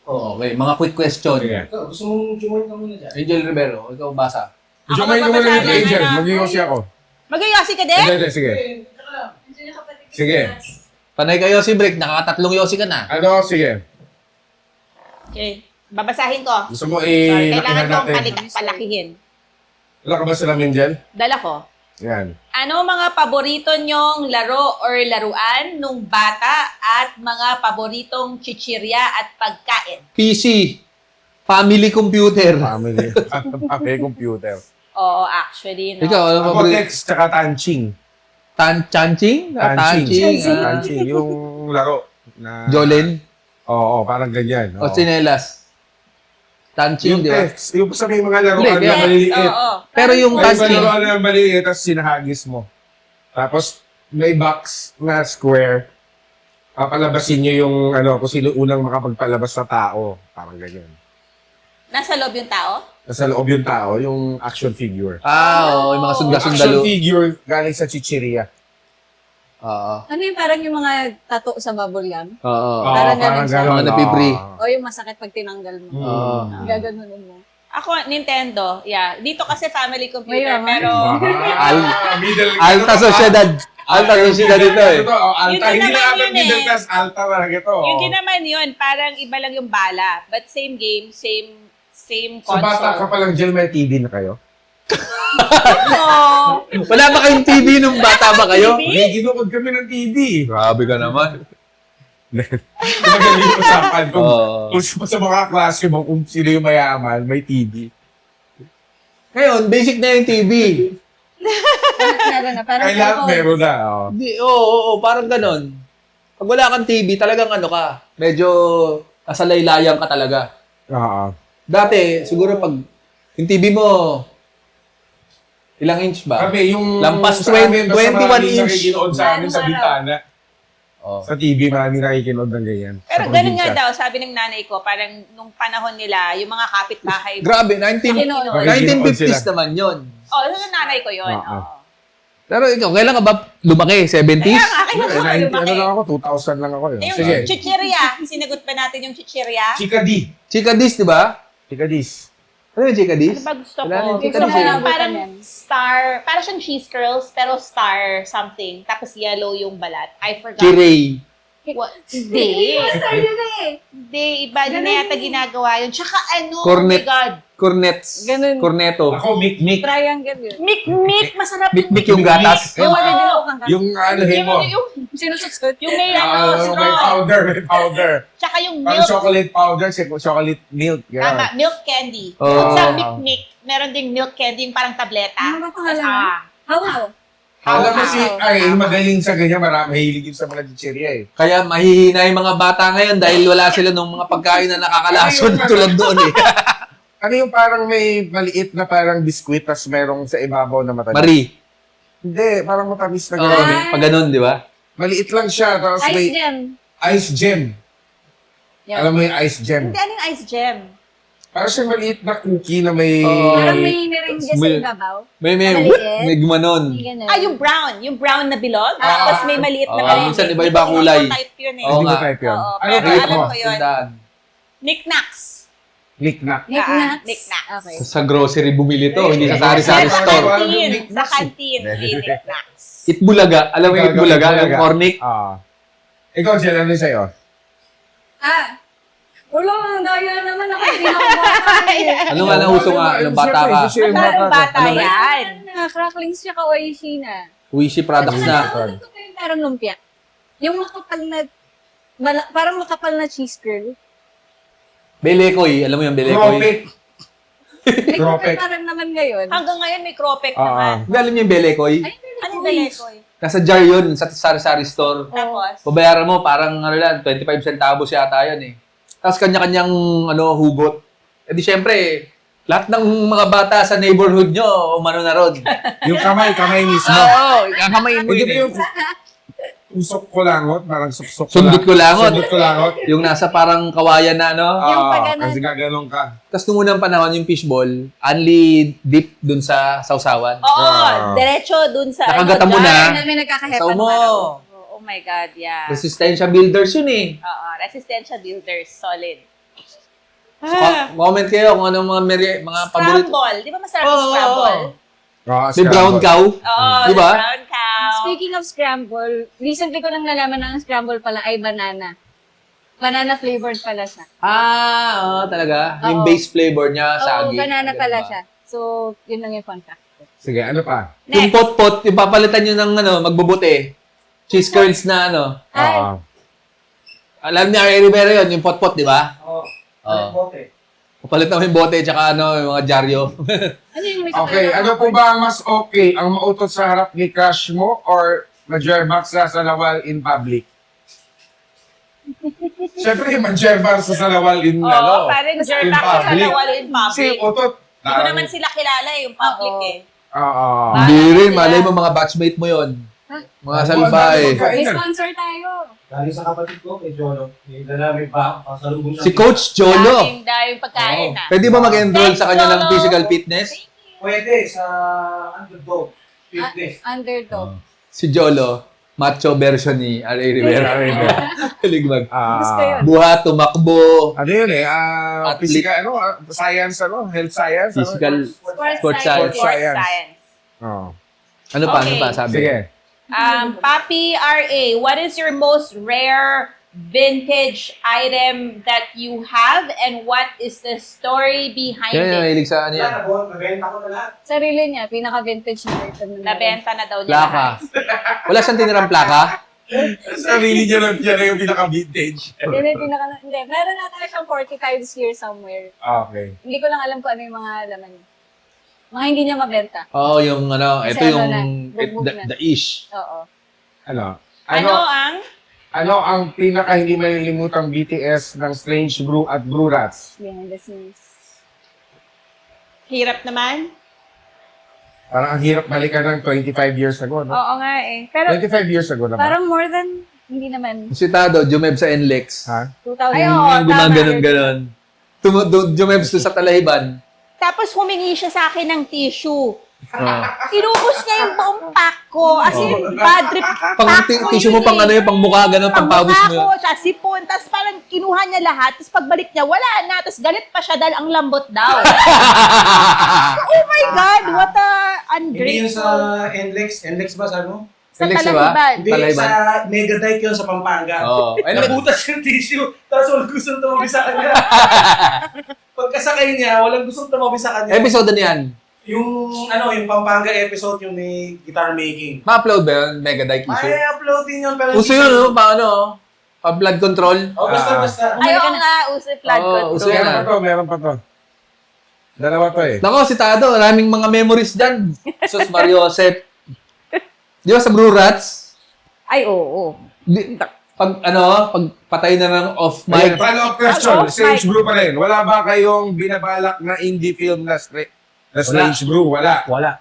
Okay, mga quick question. Sige. Ikaw, gusto mong join ka muna dyan? Angel Rivero, ikaw basa. Gusto Ako mo yung muna magbabasa ni ng Angel. ano. Mag-iossi ako. Mag-yosi ka din? Hindi, sige. Sige. Panay ka Yossi break, nakakatatlong Yossi ka na. Ano, sige. Okay. Babasahin ko. Gusto mo Sorry, i-lakihan kailangan kong natin. palakihin. Wala ka ba sa lamin dyan? Dala ko. Yan. Ano mga paborito nyong laro or laruan nung bata at mga paboritong chichirya at pagkain? PC, family computer. Family. Family computer. Oo, actually, no? Ikaw, ano Ako, paborito? text tsaka tanching. Chanching? Tanching. Ah. Tanching. Yung laro. Na... Jolene? Oo, parang ganyan. O Chinelas? Tanching, Yung di ba? text. Yung sa may mga laruan Hindi, na kaya- maliliit. Oo. Pero yung May tanching, laruan na maliliit, tapos sinahagis mo. Tapos, may box na square. Papalabasin nyo yung, ano, kung sino unang makapagpalabas sa tao. Parang ganyan. Nasa loob yung tao? Nasa loob yung tao, yung action figure. oo, yung mga Action sunda-sundalo. figure galing sa chichiria. Oo. Ano yung parang yung mga tattoo sa bubble gum? Oo. Parang ganun siya. Mga napipri. O yung masakit pag tinanggal mo. Oo. Gaganunin mo. Ako, Nintendo. Yeah. Dito kasi family computer, May pero... Alta Sociedad. Alta Sociedad ito eh. Ito, Alta. Yun din Hindi na naman abang yun eh. middle class, Alta talaga ito. Yun din naman yun. Parang iba lang yung bala. But same game, same Sa bata ka console. pa lang dyan, may TV na kayo? No. Wala ba kayong TV nung bata ba kayo? TV? May ginukod kami ng TV. Grabe ka naman. Kumbaga yung usapan kung, Oo. kung sa mga klase mo, kung sino yung mayaman, may TV. Ngayon, basic na yung TV. Meron na. Parang Kailangan meron na. Oh. Oo, parang ganon. Pag wala kang TV, talagang ano ka, medyo nasa laylayan ka talaga. Oo. Dati, siguro pag yung TV mo, ilang inch ba? Kami, yung... Lampas sa amin, 21 basta maraming inch. nakikinood sa amin sa bintana. Oh. Sa TV, maraming nakikinood ng ganyan. Pero Sa ganun nga probinsya. daw, sabi ng nanay ko, parang nung panahon nila, yung mga kapitbahay. Grabe, Nakikinood. 1950s naman yon. Oh, yun yung nanay ko yun. Oo. Oo. Pero ikaw, kailan ka ba lumaki? 70s? Kaya nga, kaya Eh, nga, 90, lumaki. ano lang ako, 2000 lang ako. Yung Sige. chichirya, sinagot ba natin yung chichirya? Chika D. Chika Dis, di ba? Chika Dis. Ano yung Chika Dis? Ano ba gusto Wala ko? nang Gusto chika ko dis eh. lang parang Yan. star, parang siyang cheese curls, pero star something. Tapos yellow yung balat. I forgot. Chiray. What? Hindi. Star yun na eh. Hindi, iba din na yata ginagawa yun. Tsaka ano, Cornet. oh my God. Cornets. Ganun. Corneto. Ako, Mick. Triangle yun. Mik, masarap. Mikmik yung gatas. Yung madidilawang ka. Yung anuhin mo. Yung Sinusutsut. may May straw. powder, may powder. Tsaka yung Parang milk. chocolate powder, chocolate milk. Tama, Gano'n. milk candy. Oo. Sa Mik, meron ding milk candy, yung parang tableta. Ano ba pangalan? Ah. How? Alam mo si, Wow. ay, magaling sa ganyan, marami mahilig yun sa mga chicheria eh. Kaya mahihina yung mga bata ngayon dahil wala sila ng mga pagkain na nakakalason tulad doon eh. Ano yung parang may maliit na parang biskwit, tas merong sa ibabaw na matamis? Marie. Hindi, parang matamis na Oo, gano'n. pag ganun, di ba? Maliit lang siya, tapos Ice may gem. ice gem. Yan. Alam mo yung ice gem? Hindi, anong ice gem? Parang siya maliit na cookie na may... Oo. Parang may merengue sa May- ibabaw. May Maliit. may gumanon. May ganun. Ah, yung brown. Yung brown na bilog. Tapos may maliit na Oo, merengue. minsan iba-iba kulay. Hindi ko type yun eh. Oo Hindi ko nga. type yun. Oo, Ano pero type alam mo? ko yun. Tandaan. Knickknacks. Knick-knack. Knickknacks. Knickknacks. Okay. Sa grocery bumili to, hindi sa sari-sari Sa store. canteen. Sa canteen. May knickknacks. Itbulaga. Alam mo yung Itbulaga? Yung cornic? Ikaw, Jen, ano sa'yo? Wala, ang daya naman ako. Hindi na ako bata eh. Ano nga na uso nga? Anong bata ka? Magkano bata Ano ba? yan? Cracklings siya ka-oishi na. Wishi products na. Ano to yung parang lumpia? Yung makapal na, parang makapal na cheese curl. Belekoy. Alam mo yung Belekoy? Cropek. Like, Cropek. parang naman ngayon. Hanggang ngayon may cropek Oo. naman. Alam niyo yung Belekoy? Ano ba lekoy? Nasa jar yun sa sari-sari store. Tapos? Babayaran mo parang ano lang, 25 centavos yata yan eh. Tapos kanya-kanyang hugot. E di syempre, lahat ng mga bata sa neighborhood nyo, umano na ron. Yung kamay mismo. Oo, kakamayin mo Hindi yun ba eh. yung usok ko langot? Parang suksok ko Sundot ko langot. Sundot ko langot. Yung nasa parang kawayan na, no? Yung pag-ano. Kasi gaganong ka. Tapos nung unang panahon, yung fishball, only dip dun sa sausawan. Oo, Ah. diretso dun sa Nakagata mo jar. na. Kaya may nagkakahepan Saw mo. parang. Oh my God, yeah. Resistensya builders yun eh. Oo, resistensya builders, solid. Comment kayo kung anong mga paborito. Scramble. Di ba masarap Oo, yung scramble? May brown cow. Oo, Di ba? brown cow. Speaking of scramble, recently ko lang nalaman na ang scramble pala ay banana. Banana flavored pala siya. Talaga? Oo. Yung base flavor niya, Oo, saging. banana Ganun pala ba? siya. So, yun lang yung fun fact. Sige, ano pa? Yung Next. pot-pot, yung papalitan nyo ng magbubuti. Cheese curls na Ay, Oo. Alam niya, Ray Rivera yun, yung pot-pot, di ba? Oo. Oo. Bote. Papalitan mo yung bote, tsaka yung mga dyaryo. ano yung may Okay, ano po ba ang mas okay? Ang mautot sa harap ni crush mo or mag-jerbox sa salawal in public? Siyempre, mag-jerbox sa salawal in, Oo, parang in jerk ako sa public. nawala in Kasi public. utot. Hindi ko naman sila kilala yung public Oo. eh. Oo. Hindi rin, sila. malay mo mga batchmate mo yun. Mga salbahe. May sponsor tayo. Galing sa kapatid ko, kay Jolo. Yung lalami ba? Pasalubong Si Coach Jolo. Daming pagkain Oo. ah. Pwede ba mag-enroll sa kanya ng Jolo. physical fitness? Pwede sa underdog. Fitness. Underdog. Si Jolo, macho version ni R.A. Rivera. Kaligmag. Gusto yun. Buhat, tumakbo, Ano yun eh? Athlete. Physical, science, health science. physical. Sports Sports science. science. Sports Science. science. Oo. Ano pa, Okay. sabi? Sige. Papi R.A., what is your most rare vintage item that you have and what is the story behind Yan, it? mahilig sa ano yan. Wala na po, nabenta ko na lahat. Sarili niya, pinaka-vintage na item na meron. Nabenta na daw niya. Plaka. lahat. Wala siyang tinirang plaka? Sarili niya lang yan yung pinaka-vintage. Hindi, hindi. Meron na tayo siyang 40 times here somewhere. Okay. Hindi ko lang alam kung ano yung mga laman niya. Mga hindi niya mabenta. Oo, yung Kasi ito ano yung na, bugbog na. the ish. Oo. Ano? Ano ang? Ano ang pinaka hindi malilimutang BTS ng Strange Brew at Brew Rats? Behind the scenes. Hirap naman? Parang ang hirap balikan ng 25 years ago, no? Oo nga eh. Pero 25 years ago na ba? Parang more than, hindi naman, Si Tado, jumeb sa NLEX. Ha? 2000. Ay, oo. Yung gumaganon-ganon. Jumeb sa Talahiban. tapos humingi siya sa akin ng tissue. Oo. Inubos niya yung buong pack ko. As in, bad trip Pang pack ko tissue mo yun pang eh. ano yung pang mukha ganun, pang pawis mo yun. Pangmukha ko, siya sipon, tapos parang kinuha niya lahat, tapos pagbalik niya, wala na, tapos galit pa siya dahil ang lambot daw. Oh my God, what a Hindi yun sa ungrateful. NLEX. NLEX ba sa ano? Sa NLEX, diba? Talahiban. Hindi, Talayban. sa Megadike yun sa Pampanga. Oo. Ay, Nabutas yung tissue, tapos walang gustong tumabi sa kanya. Pagkasakay niya, walang gustong tumabi sa kanya. episode na yan. Yung Pampanga episode, yung may guitar making. Ma-upload ba yun? Megadike issue? May upload din yun, pero Uso yun, no? Paano? Pa-blood control? Oh, basta. Ay, oo nga, uso yung flood Oo, control. uso yan, Meron pa to, meron pa to. Dalawa to eh. Nako, si Tado, maraming mga memories dyan. Sus Mario Joseph. Di ba sa Brew Rats? Ay, oo. Pag patay na ng off Ayan, mic. follow-up question. Off Strange mic. Brew pa rin. Wala ba kayong binabalak na indie film na Strange Brew? Wala. Wala.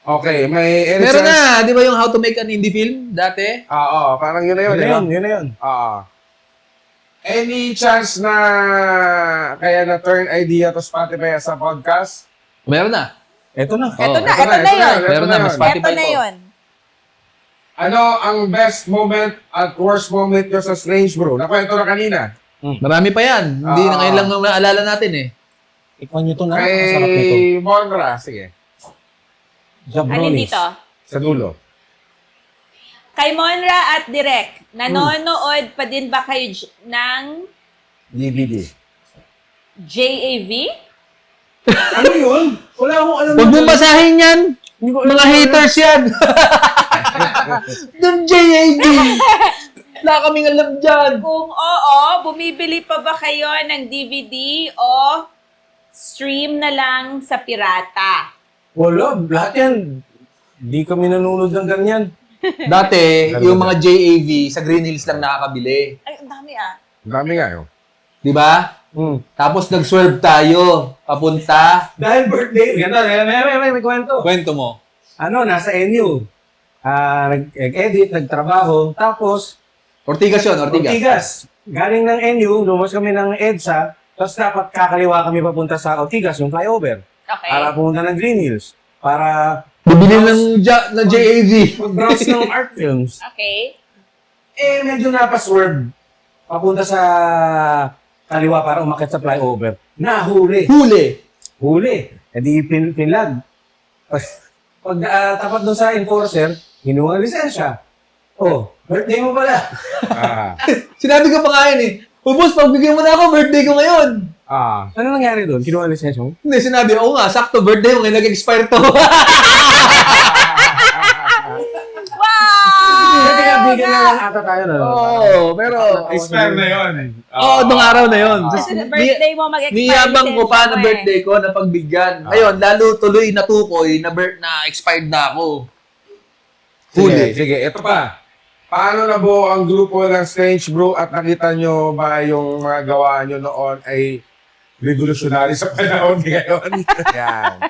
Okay, may any Meron chance? na, di ba yung How to Make an Indie Film dati? Oo, parang yun na yun. Yun na yun. Oo. Any chance na kaya na turn idea to Spotify as a podcast? Meron na. Ito na. Ito na, ito ito na yun. Meron na, mas Spotify Ito na po. yun. Ano ang best moment at worst moment nyo sa Strange Brew? Nakwento na kanina. Marami pa yan. Hindi na ngayon lang naalala natin eh. Tikman nyo to na. Ang sarap nito. Kay Monra, sige. Ano dito? Sa dulo. Kay Monra at Direk, nanonood pa din ba kayo ng DVD. JAV? Ano yun? Wala akong alam. Huwag mong basahin yan. Mga haters yan. Ng JAD. Wala kaming alam dyan. Kung oo, bumibili pa ba kayo ng DVD o stream na lang sa pirata? Wala. Lahat yan. Di kami nanonood ng ganyan. Dati, yung mga JAV sa Green Hills lang nakakabili. Ay, ang dami ah. Ang dami nga yun. Di ba? Tapos nag-swerve tayo. Papunta. Dahil birthday. Ganda. May kwento. Kwento mo. Nasa NU. Nag-edit, nagtrabaho. Tapos, Ortigas yun, Ortigas. Ortigas. Galing ng NU, lumos kami ng EDSA. Tapos dapat kakaliwa kami papunta sa Ortigas, yung flyover. Okay. Para pumunta ng Green Hills. Para Bibili ng JAV. mag-browse ng art films. Okay. Medyo napaswerve. Papunta sa kaliwa para umakyat sa flyover. Nahuli. Huli! E di pinlag. Pag tapat doon sa enforcer, hinuha ang lisensya. Oh, birthday mo pala. Sinabi ko pa nga yun eh. Boss, pagbigyan mo na ako, birthday ko ngayon. Ano nangyari doon? Kinuha ang lisensya mo? Hindi, sinabi, oo nga, sakto, birthday mo, ngayon nag-expire to. Wow! Bigyan na lang ata tayo na. Oo, pero... Expire na yun. Oo, nung araw na yun. Kasi birthday mo mag-expire. Niyabang ko pa na lisensya mo birthday ko na pagbigyan. Ngayon, lalo tuloy natukoy na expired na ako. Sige, ito pa. Paano na buo ang grupo ng Strange Brew at nakita nyo ba yung mga gawa nyo noon ay revolutionary sa panahon ngayon? Yan.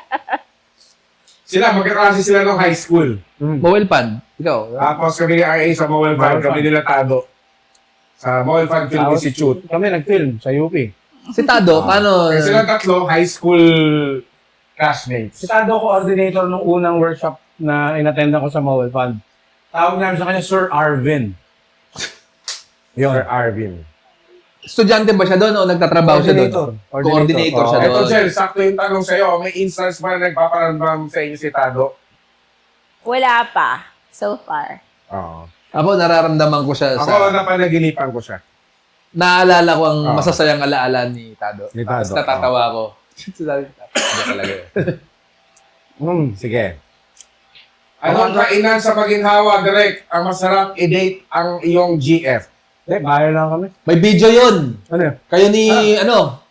Magkaklase sila ng high school. Mobile pan. Ikaw. Tapos kami ni RA sa Mobile Fund, kami nilatado. Sa Mobile Fund Film Tapos, Institute. Kami nag-film sa UP. Si Tado, paano? Kasi silang tatlo, high school classmates. Si Tado, coordinator nung unang workshop na inattendan ko sa Mobile Fund. Tawag namin sa kanya, Sir Arvin. Sir Arvin. Estudyante ba siya doon o nagtatrabaho siya doon? Coordinator siya Ito, doon. Jel, sakto yung tanong sa'yo. May instance ba na nagpaparamdam sa inyo si Tado? Wala pa. So far. Oo. Ako, nararamdaman ko siya Ako, sa... napanaginipan ko siya. Naalala ko ang Oo. masasayang alaala ni Tado. Ni Tado, Tapos natatawa ko. Sabi, "Tado talaga yun." Sige. Anong kainan sa paginhawa, Direk? Ang masarap i-date ang iyong GF. Bahala lang kami. May video yun. Ano yun? Kayo ni,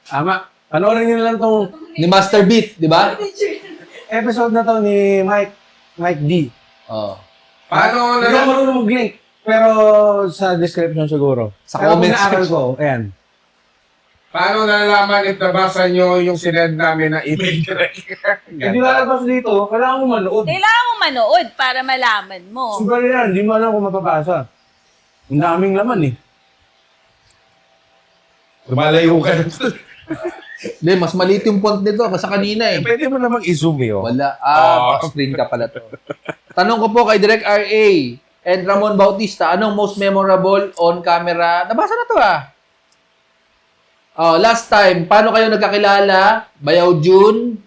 Tama. Panoorin nyo na lang tong ni Master Beat, di ba? episode na to ni Mike D. Oo. Paano Hindi ako na marunong mag-link. Pero sa description siguro. Sa Pero comment kung naaral section. ko, ayan. Paano nalaman at nabasa nyo yung sinend namin na email, Direk? Hindi lalabas dito, kailangan mo manood. Kailangan mo manood para malaman mo. Sugal yan, hindi mo alam kung mapapasa. Ang daming laman eh. Lumalayo ka na. Hindi, mas maliit yung font nito kasi kanina eh. Pwede mo namang i-zoom eh. Wala. Oh. Screen ka pala to. Tanong ko po kay Direk RA and Ramon Bautista, anong most memorable on camera? Nabasa na to ah. Oh, last time, paano kayo nagkakilala? Bayaw June,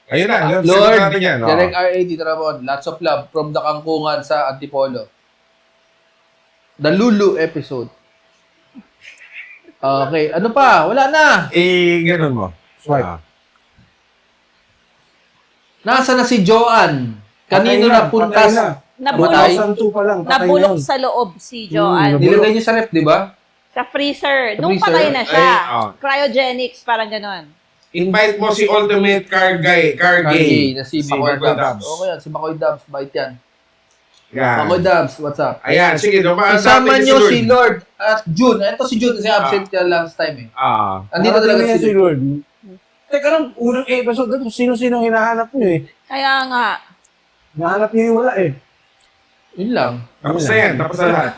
Ayun na, Lord, natin yan. oh. Direk RA, Tito Ramon, lots of love from the Kangkungan sa Antipolo. The Lulu episode. Okay, ano pa? Wala na. Ganun mo. Swipe. Nasa na si Joanne? Kanino Patay na, napuntas? patay na. Nabulok, 2002 pa lang, patay nabulok na yun. sa loob si Joanne. Nilagay niyo sa ref, di ba? Sa freezer. Sa Nung freezer? patay na siya. Ay, oh. Cryogenics, parang ganon. Invite mo si Ultimate Car Gay. Cargay, na si Makoy Makoy Dubs. Dubs. Okay yan, si Makoy Dubs, bait yan. Yan. Makoy Dubs, what's up? Ayan, sige. Dumaan Isama natin niyo Lord. si Lord at June. Ito si June kasi absent niya last time eh. Andito Nakarating talaga na yan si Lord. Teka lang, unang episode na sino-sino hinahanap nyo eh. Kaya nga. Nahanap nyo yung wala eh. Yun lang. Tapos na yan. Tapos na lahat.